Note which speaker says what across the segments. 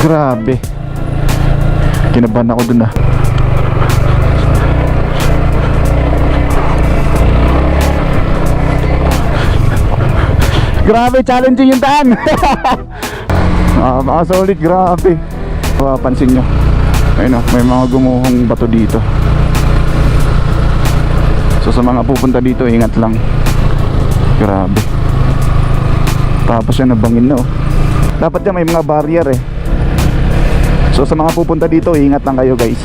Speaker 1: Grabe. Kinabahan ako dun ah. Grabe, challenging yung daan. Mga solid, grabe. Pansin nyo, ayun o, may mga gumuhong bato dito. So sa mga pupunta dito, ingat lang. Grabe. Tapos yan, nabangin na oh. Dapat yan may mga barrier eh. So sa mga pupunta dito, ingat lang kayo guys.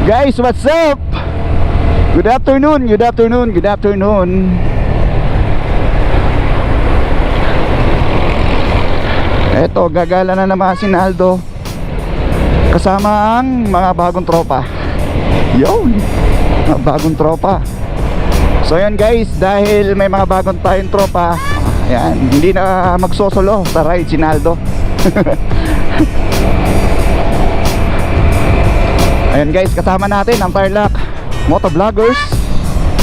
Speaker 1: Guys, what's up? Good afternoon, good afternoon, good afternoon. Eto, gagala na naman si Naldo kasama ang mga bagong tropa. Yun, mga bagong tropa. So yan guys, dahil may mga bagong tayong tropa, ayan, hindi na magsosolo sa ride si Naldo. Ayan guys, kasama natin ang Tarlac Motovloggers.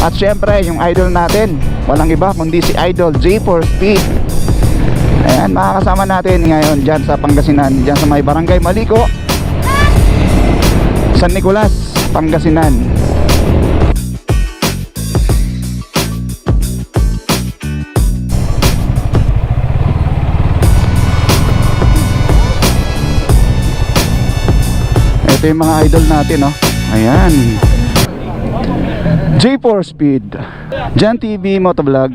Speaker 1: At syempre yung idol natin, walang iba kundi si Idol J4 Speed. Ayan, makakasama natin ngayon dyan sa Pangasinan, dyan sa may barangay Maliko, San Nicolas, Pangasinan. Ito yung mga idol natin, oh. Ayan, J4 Speed, Jan TV Motovlog.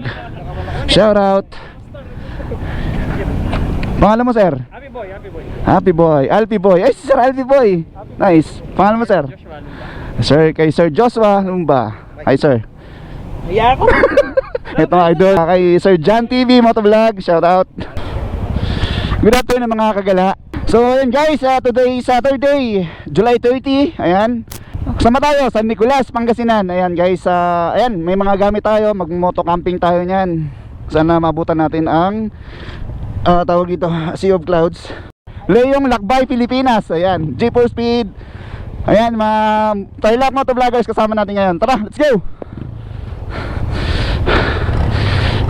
Speaker 1: Shout out. Pangalan mo sir? Happy Boy, Happy Boy. Happy Boy, Alpy Boy. Ay, Sir Alpy Boy. Nice. Pangalan mo sir? Sir, kay Sir Joshua Lumba. Hi sir. Iya ako. Ito ang idol kay Sir Jan TV Motovlog. Shout out. Good afternoon mga kagala. So yun guys, today Saturday, July 30. Ayan, kasama tayo San Nicolas, Pangasinan. Ayan guys, ayan, may mga gamit tayo, mag-moto camping tayo niyan. Sana mabutan natin ang tawag dito, Sea of Clouds. Leong Lakbay, Pilipinas. Ayan, J4 Speed. Ayan, mga Tarlac Motovloggers kasama natin ngayon. Tara, let's go.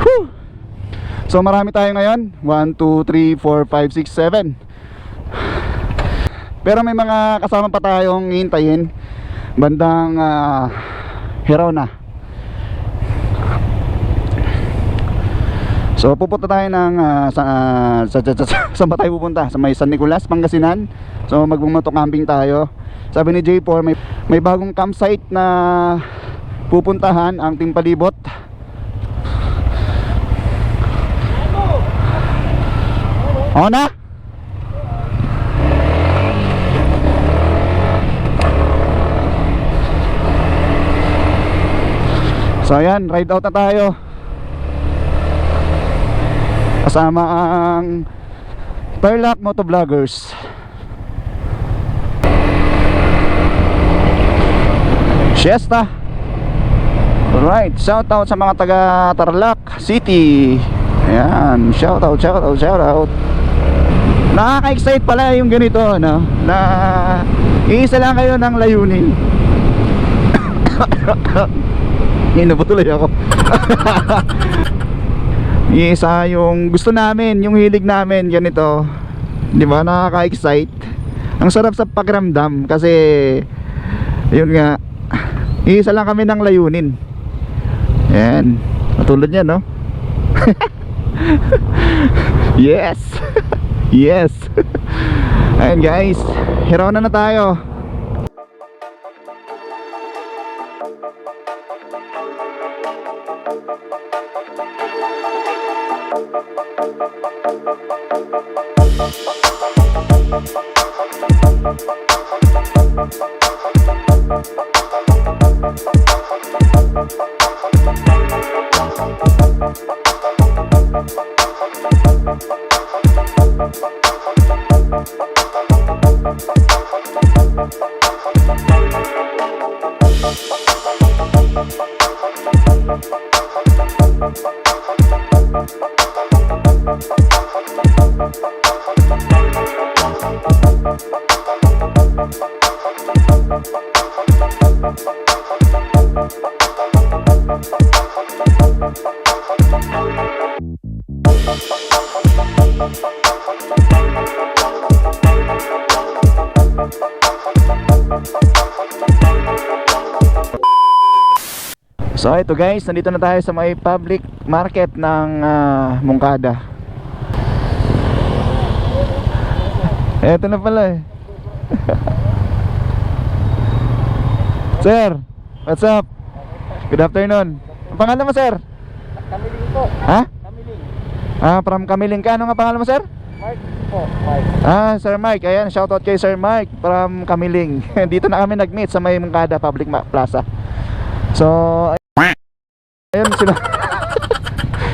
Speaker 1: Whew. So marami tayo ngayon, 1, 2, 3, 4, 5, 6, 7. Pero may mga kasama pa tayong hintayin bandang Hirona. So pupunta tayo ng saan ba tayo pupunta? Sa may San Nicolas, Pangasinan. So magmumoto camping tayo. Sabi ni J4, may bagong campsite na pupuntahan ang Team Palibot. Oo na? So ayan, ride out na tayo. Kasama ang Tarlac Motovloggers. Siesta. Alright, shout out sa mga taga Tarlac City. Ayan, shout out, shout out, shout out. Nakaka-excite pala yung ganito, no? Na iisa lang kayo ng layunin. Inabutuloy ako. Isa yung gusto namin, yung hilig namin, ganito. Di ba, nakaka-excite. Ang sarap sa pakiramdam kasi yun nga, isa lang kami ng layunin. Yan, matulad yan, no? Yes. Yes. Ayan guys, Hirona na tayo. So ito guys, nandito na tayo sa may public market ng Moncada. Eto na pala eh. Sir, what's up? Good afternoon. Ang pangalan mo sir?
Speaker 2: Kamiling po.
Speaker 1: Ha?
Speaker 2: Kamiling.
Speaker 1: From Kamiling ka. Ano nga pangalan mo sir?
Speaker 2: Mark po. Mark.
Speaker 1: Sir Mike. Ayan, shoutout kay Sir Mike from Kamiling. Dito na kami nag-meet sa may Moncada Public Plaza. So ayun sila.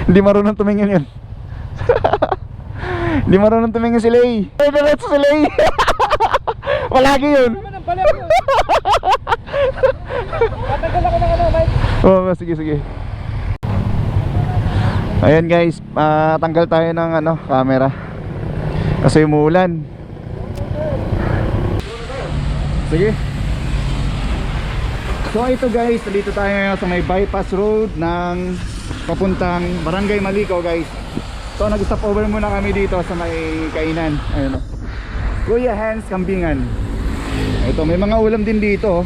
Speaker 1: Hindi marunong tumingin yun. Hindi marunong tumingin si Lay. Ay, diretso si Lay. Palagi yun.
Speaker 2: Matagal ako ng ano, Mike.
Speaker 1: Oo, sige. Ayan guys, tanggal tayo ng camera. Kasi umuulan. Sige. So ito guys, dito tayo ngayon sa may bypass road ng papuntang Barangay Malico guys. So nag-stop over muna kami dito sa may kainan. Ayun o, Kuya Hans Kambingan. Ito, may mga ulam din dito.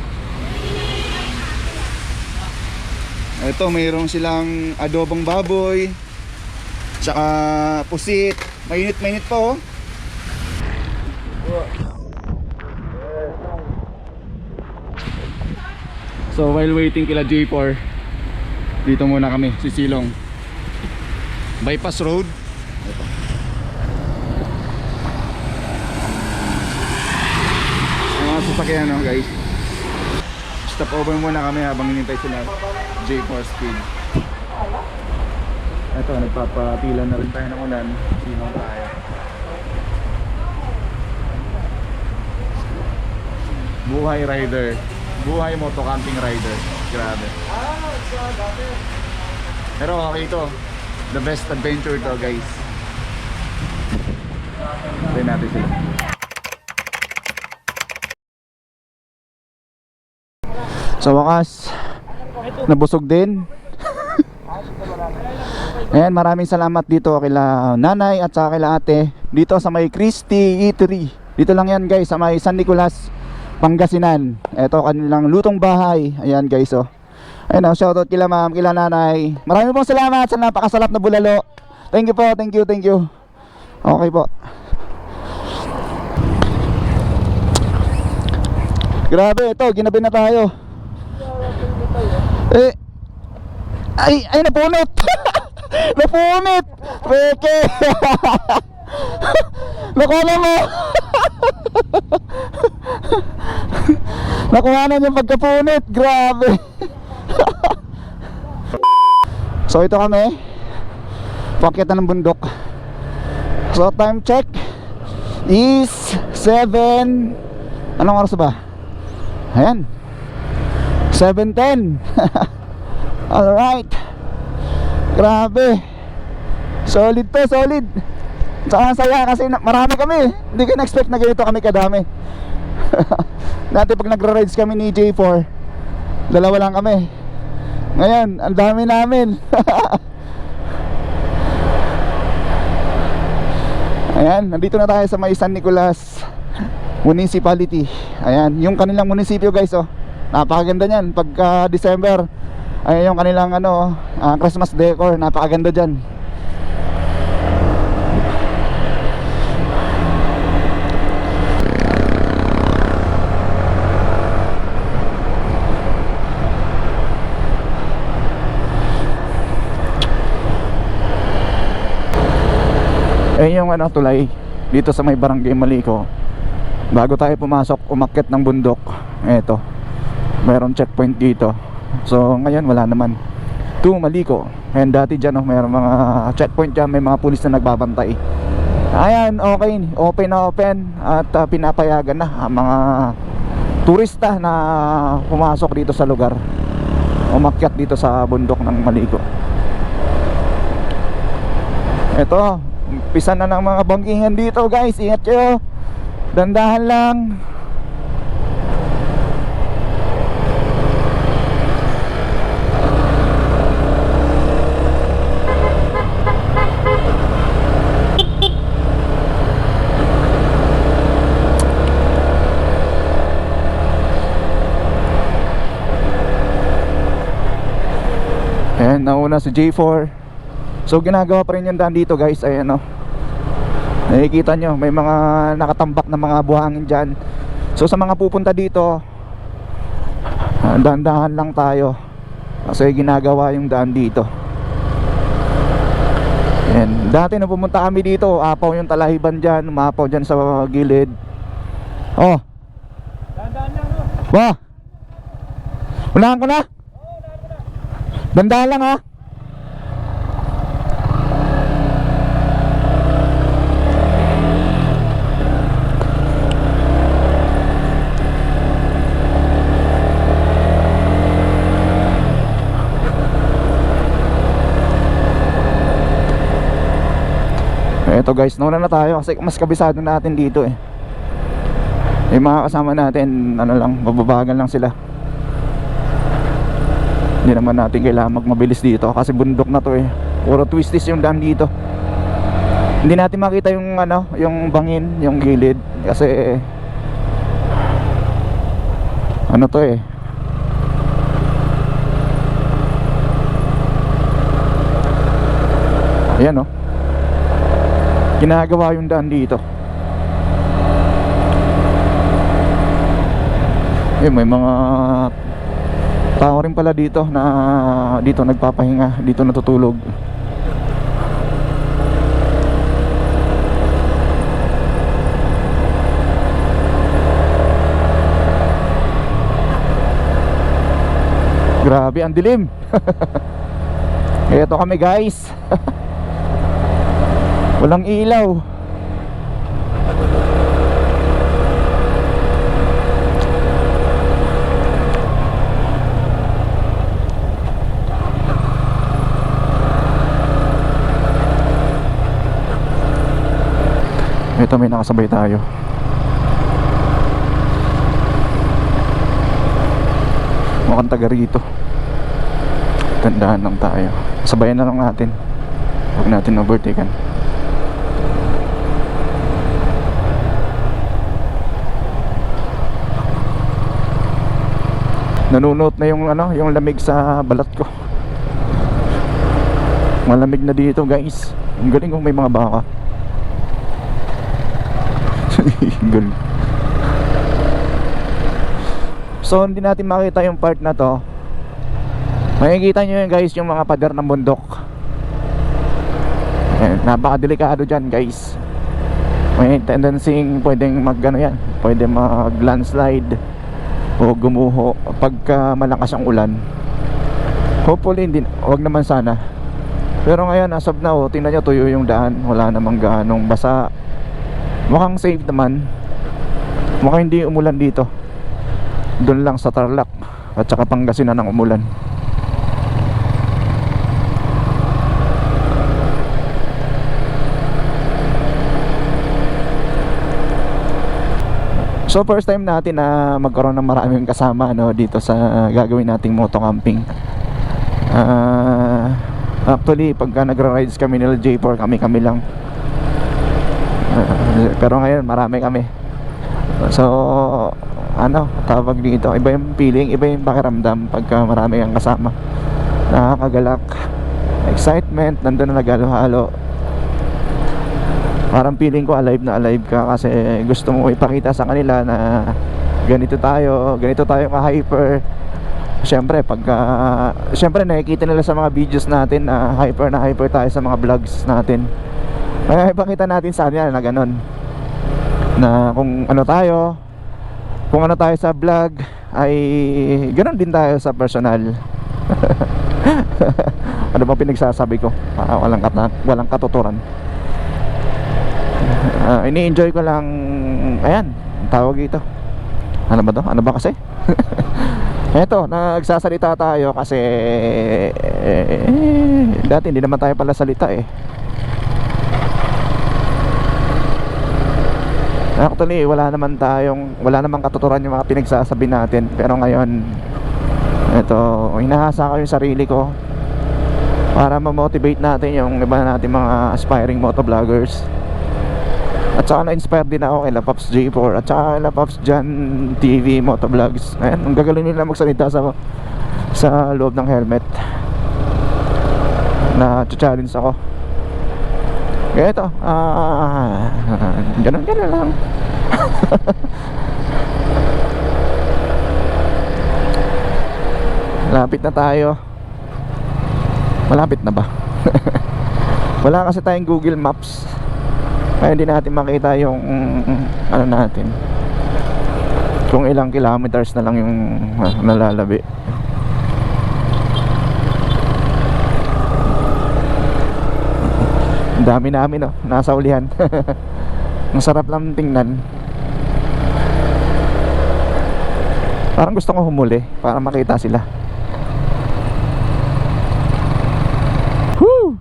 Speaker 1: Ito, mayroong silang adobong baboy, tsaka pusit. Mainit pa oh. So while waiting kila J4, dito muna kami, sisilong bypass road. Ito. Mga sasakyan guys. Stop over muna kami habang hinintay sila J4 speed. Ito, nagpapatila na rin tayo ng ulan. Silong tayo. Buhay rider, buhay moto camping rider. Grabe. Pero okay ito, the best adventure to guys. Try natin sila. Sa wakas, nabusog din. Ayan, maraming salamat dito kila nanay at saka kila ate dito sa may Christie Eatery. Dito lang yan guys, sa may San Nicolas, Pangasinan. Ito kanilang lutong bahay. Ayan guys oh. Ayun oh, shoutout kila ma'am, kila nanay. Maraming pong salamat sa napakasarap na bulalo. Thank you po, thank you. Okay po. Grabe, ito, ginabi na tayo. Ay, napunit. Napunit. Peke. Nakuha mo. Nakuha na yung pagkapunit. Grabe. So ito kami, pakyat na ng bundok. So time check is 7. Anong oras ba? Ayan, 7:10. Alright. Grabe. Solid to, solid. Saka saya kasi marami kami. Hindi ko na-expect na ganito kami kadami. Dati pag nagra-rides kami ni J4, dalawa lang kami. Ngayon, ang dami namin. Ayan, nandito na tayo sa may San Nicolas Municipality. Ayan, yung kanilang munisipyo guys oh. Napakaganda niyan pagka December. Ayan yung kanilang Christmas decor, napakaganda diyan. Ayan yung tulay dito sa may Barangay Malico. Bago tayo pumasok, umakyat ng bundok. Eto, mayroong checkpoint dito. So ngayon wala naman. To Malico. And dati dyan mayroong mga checkpoint dyan, may mga pulis na nagbabantay. Ayan, okay, open na open. At pinapayagan na ang mga turista na pumasok dito sa lugar, umakyat dito sa bundok ng Malico. Ito, umpisa na ng mga bangkingan dito guys. Ingat kayo, dandahan lang. Ayan, nauna si J4. So ginagawa pa rin yung daan dito guys. Ayan o, nakikita nyo may mga nakatambak na mga buhangin dyan. So sa mga pupunta dito, dahan-dahan lang tayo kasi ginagawa yung daan dito. Ayan. Dati na pumunta kami dito, apaw yung talahiban dyan, umapaw dyan sa gilid. Oh,
Speaker 2: Dahan-dahan lang, no?
Speaker 1: ba? Unahan ko na? Dandahan lang ha. Eto guys, nauna na tayo kasi mas kabisado natin dito eh. Yung mga kasama natin, ano lang, bababagan lang sila. Hindi naman natin kailangan magmabilis dito kasi bundok na to eh. Puro twisties yung daan dito. Hindi natin makita yung ano, yung bangin, yung gilid kasi ano to eh. Ayan oh. Ginagawa yung daan dito. Eh, may mga tao rin pala dito na dito nagpapahinga, dito natutulog. Grabe, ang dilim. Ito kami guys. Walang ilaw. Ito, may nakasabay tayo. Mukhang taga rito. Tandaan lang tayo. Sabayan na lang natin. Huwag natin overtaken. Nanunot na yung ano, yung lamig sa balat ko. Malamig na dito guys. Ang galing kung may mga baka. Galing. So hindi natin makita yung part na to. Makikita nyo yun guys, yung mga pader ng bundok. Napakadelikado dyan guys. May tendency pwedeng mag ano yan, pwede mag landslide o gumuho pagka malakas ang ulan. Hopefully hindi, wag naman sana. Pero ngayon as of now, tingnan nyo, tuyo yung daan. Wala namang ganong basa. Mukhang safe naman. Mukhang hindi umulan dito. Doon lang sa Tarlac at saka Pangasinan ang umulan. So first time natin na magkaroon ng maraming kasama no, dito sa gagawin nating moto camping. Actually pagka nagra-rides kami nila J4, kami lang. Pero ngayon marami kami. So ano, tawag dito, iba yung feeling, iba yung pakiramdam pagka marami kang kasama. Nakakagalak, excitement, nandun na naghalo-halo. Parang feeling ko alive na alive ka kasi gusto mo ipakita sa kanila na ganito tayo ka-hyper. Siyempre pagka siyempre nakikita nila sa mga videos natin na hyper tayo sa mga vlogs natin. Kaya ipakita natin sa kanila na ganun, na kung ano tayo sa vlog ay ganun din tayo sa personal. Ano ba pinagsasabi ko? Walang katuturan. Ini-enjoy ko lang. Ayan, tawag ito, ano ba to? Ano ba kasi? Eto, nagsasalita tayo kasi dati hindi naman tayo pala salita eh. Actually, wala namang katuturan yung mga pinagsasabi natin. Pero ngayon, ito, hinahasa ko yung sarili ko para ma-motivate natin yung iba natin mga aspiring motovloggers. At saka na-inspire din ako kay Lapops J4 at saka kay Lapops Jan TV Motovlogs. Ayan, ang gagaling nila magsalita sa loob ng helmet. Na challenge ako. Kaya ito, ganun lang. Malapit na tayo. Malapit na ba? Wala kasi tayong Google Maps, kaya hindi natin makita yung ano natin, kung ilang kilometers na lang yung nalalabi. Ang dami namin, oh, nasa ulihan. Ang sarap lang tingnan. Parang gusto ko humuli para makita sila. Woo!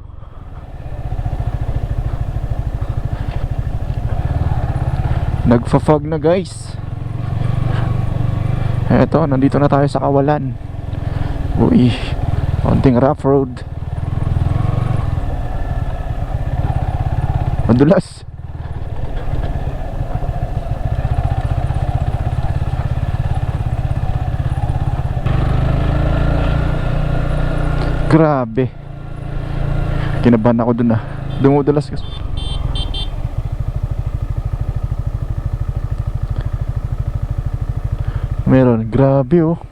Speaker 1: Nagfa-fog na, guys. Eto, nandito na tayo sa kawalan. Uy, konting rough road. Madulas. Grabe. Kinabahan ako dun, dumudulas kasi. Meron, grabe, oh.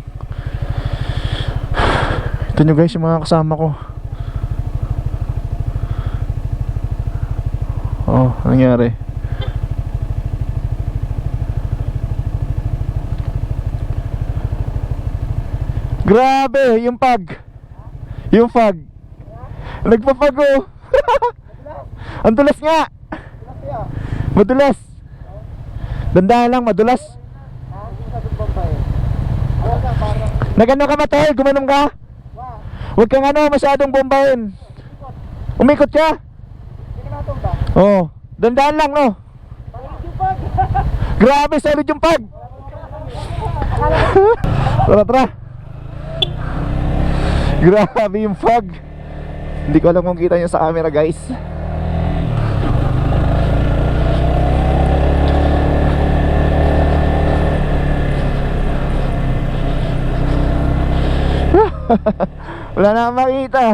Speaker 1: Ito nyo, guys, yung mga kasama ko. Oh, ano nangyari? Grabe, yung fog. Yung fog. Nagpa-fog, oh. Ang dulas nga. Madulas. Dandahan lang, madulas. Nagano ka, Matay? Gumanom ka? Huwag kang masyadong bombahin. Umikot ka? Oh, dandahan lang, no? Grabe, solid yung pag. Tara. Grabe yung fog. Hindi ko alam kung kita nyo sa camera, guys. Wala na akong makita.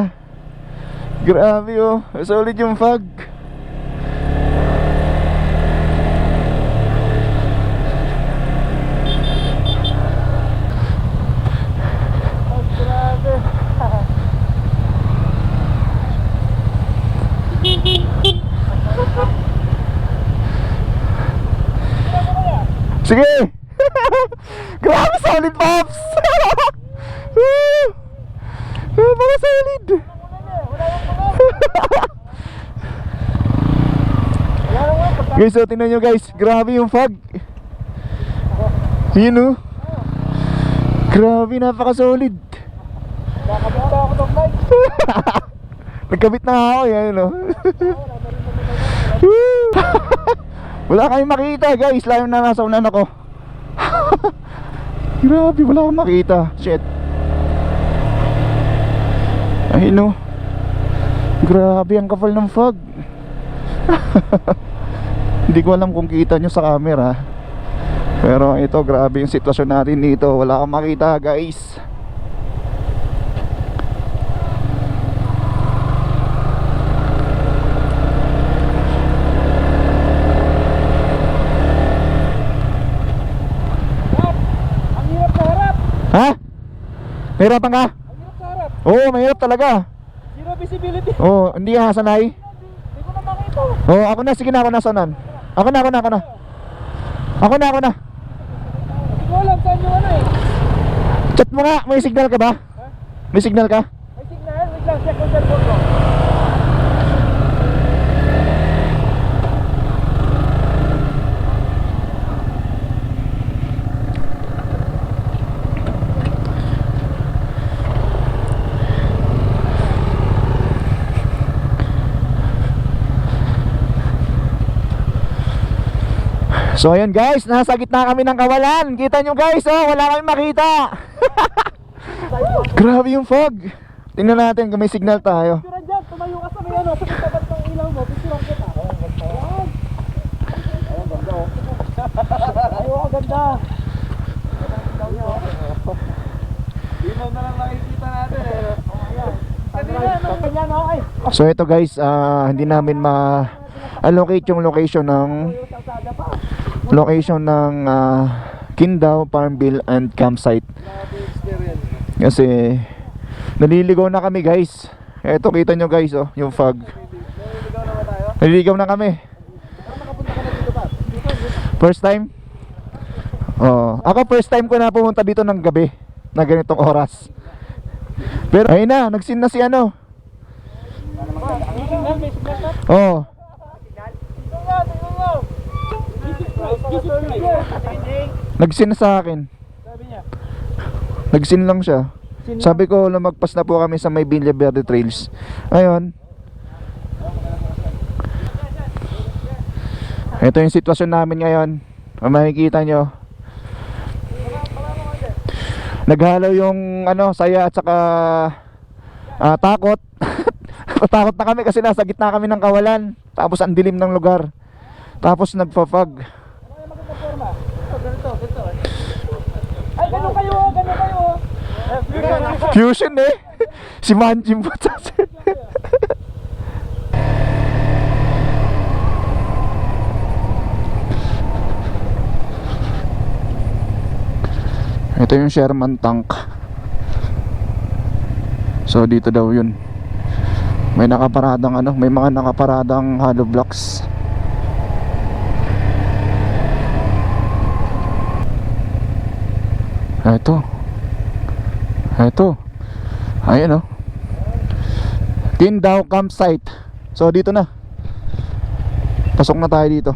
Speaker 1: Grabe, oh, solid yung fog. Sige. Grabe, solid, Pops. Mga solid. Guys, so tingnan nyo, guys. Grabe yung fog. Yun, oh. Grabe, napaka-solid. Nagkabit na ako, yan, oh. Wala kami makita, guys. Layo na nasa unan ako. Grabe, wala akong makita. Shit. Ay, no. Grabe, ang kapal ng fog. Hindi ko alam kung kita nyo sa camera, pero ito, grabe yung sitwasyon natin dito. Wala akong makita, guys. Ha? Mahirapan ka?
Speaker 2: Ang hirap sa harap.
Speaker 1: Oo, mahirap talaga.
Speaker 2: Zero visibility.
Speaker 1: Oo, hindi ka sanay.
Speaker 2: Hindi ko na makita.
Speaker 1: Oo, ako na, sige na, ako na sanan. Ako na. Ako na.
Speaker 2: Hindi ko alam saan yung
Speaker 1: Chat mo nga, may signal ka ba?
Speaker 2: Ha?
Speaker 1: May signal ka?
Speaker 2: May signal. Wait lang, check ko cellphone ko.
Speaker 1: So ayun guys, nasa gitna kami ng kawalan. Kita nyo guys, oh, wala kami makita. Grabe yung fog. Tingnan natin kung may signal tayo.
Speaker 2: Picture dyan, tumayo ka sa may ano, sa tapat ng ilaw mo, picture kita. Ayan. Ayan, ganda oh. Ayaw, ganda. Ilaw na lang nakikita natin eh. Ayan, okay.
Speaker 1: So ito guys, hindi namin ma-allocate yung location ng Kindaw, Farmville and campsite. Kasi naliligaw na kami guys. Ito kita nyo guys, oh, yung fog. Naliligaw na kami. First time? Oh, ako first time ko na pumunta dito ng gabi na ganitong oras. Pero ayun na, nagsin na si ano. Oh. Nagsin na sa akin. Nagsin lang siya. Sabi ko lumagpas na po kami sa may Villa Verde Trails. Ayun. Ito yung sitwasyon namin ngayon. Makikita nyo. Naghalo yung ano, saya at saka takot. Takot na kami kasi nasa gitna kami ng kawalan. Tapos ang dilim ng lugar. Tapos nagpa-fog.
Speaker 2: Ay, ganun kayo, ganun kayo.
Speaker 1: Fusion eh. Si Manjim po. Ito yung Sherman tank. So dito daw yun. May nakaparadang ano, may mga nakaparadang hollow blocks. Ito. Ayan oh. Kindaw campsite. So dito na. Pasok na tayo dito.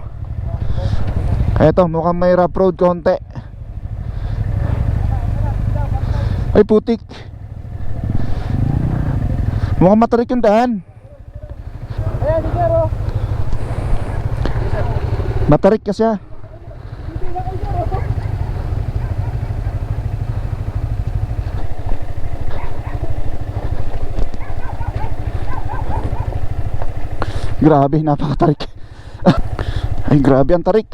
Speaker 1: Ito, mukhang may rough road konti. Ay putik. Mukhang matarik yung daan.
Speaker 2: Ayan, si Jero.
Speaker 1: Matarik kasi ah. Grabe, napakatarik. Ay grabe ang tarik.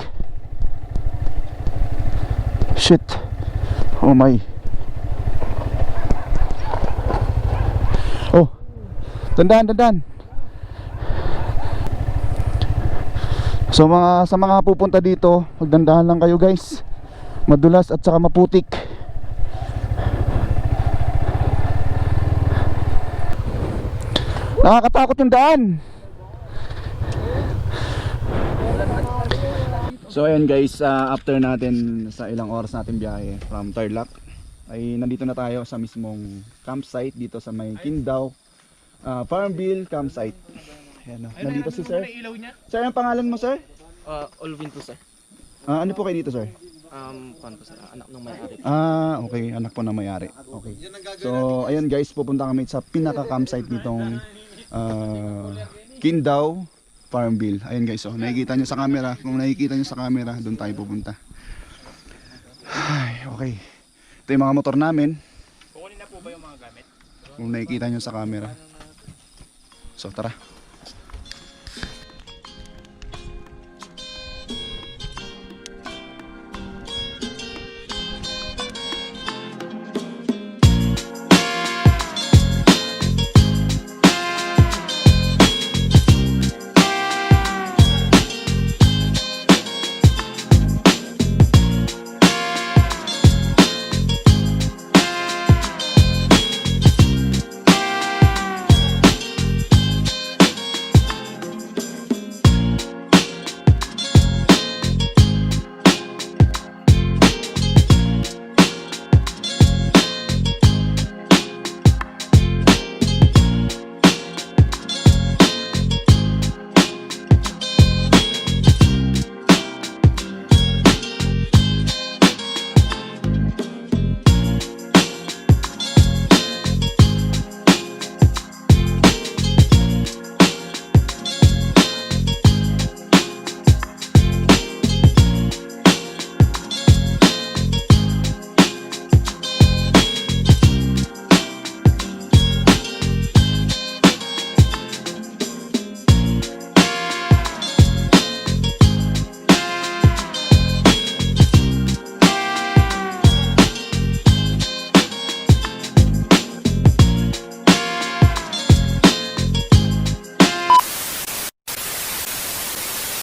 Speaker 1: Shit. Oh my. Oh. Dandan. So sa mga pupunta dito, magdandahan lang kayo guys. Madulas at saka maputik. Nakakatakot yung daan. So ayan guys, after natin sa ilang oras natin biyahe from Tarlac, ay nandito na tayo sa mismong campsite dito sa may Kindaw Farmville campsite. Ayan, nandito si sir. Sir, ang pangalan mo sir?
Speaker 3: Olvin po sir.
Speaker 1: Ano po kayo dito sir?
Speaker 3: Paano po sir? Anak ng may-ari.
Speaker 1: Okay, anak po na may-ari. Okay. So ayun guys, pupunta kami sa pinaka campsite nitong Kindaw Farmville. Ayun guys, oh, nakikita nyo sa camera. Kung nakikita nyo sa camera, doon tayo pupunta. Ay, okay. Ito yung mga motor namin.
Speaker 3: Kukunin na po ba yung mga gamit?
Speaker 1: Kung nakikita nyo sa camera. So tara.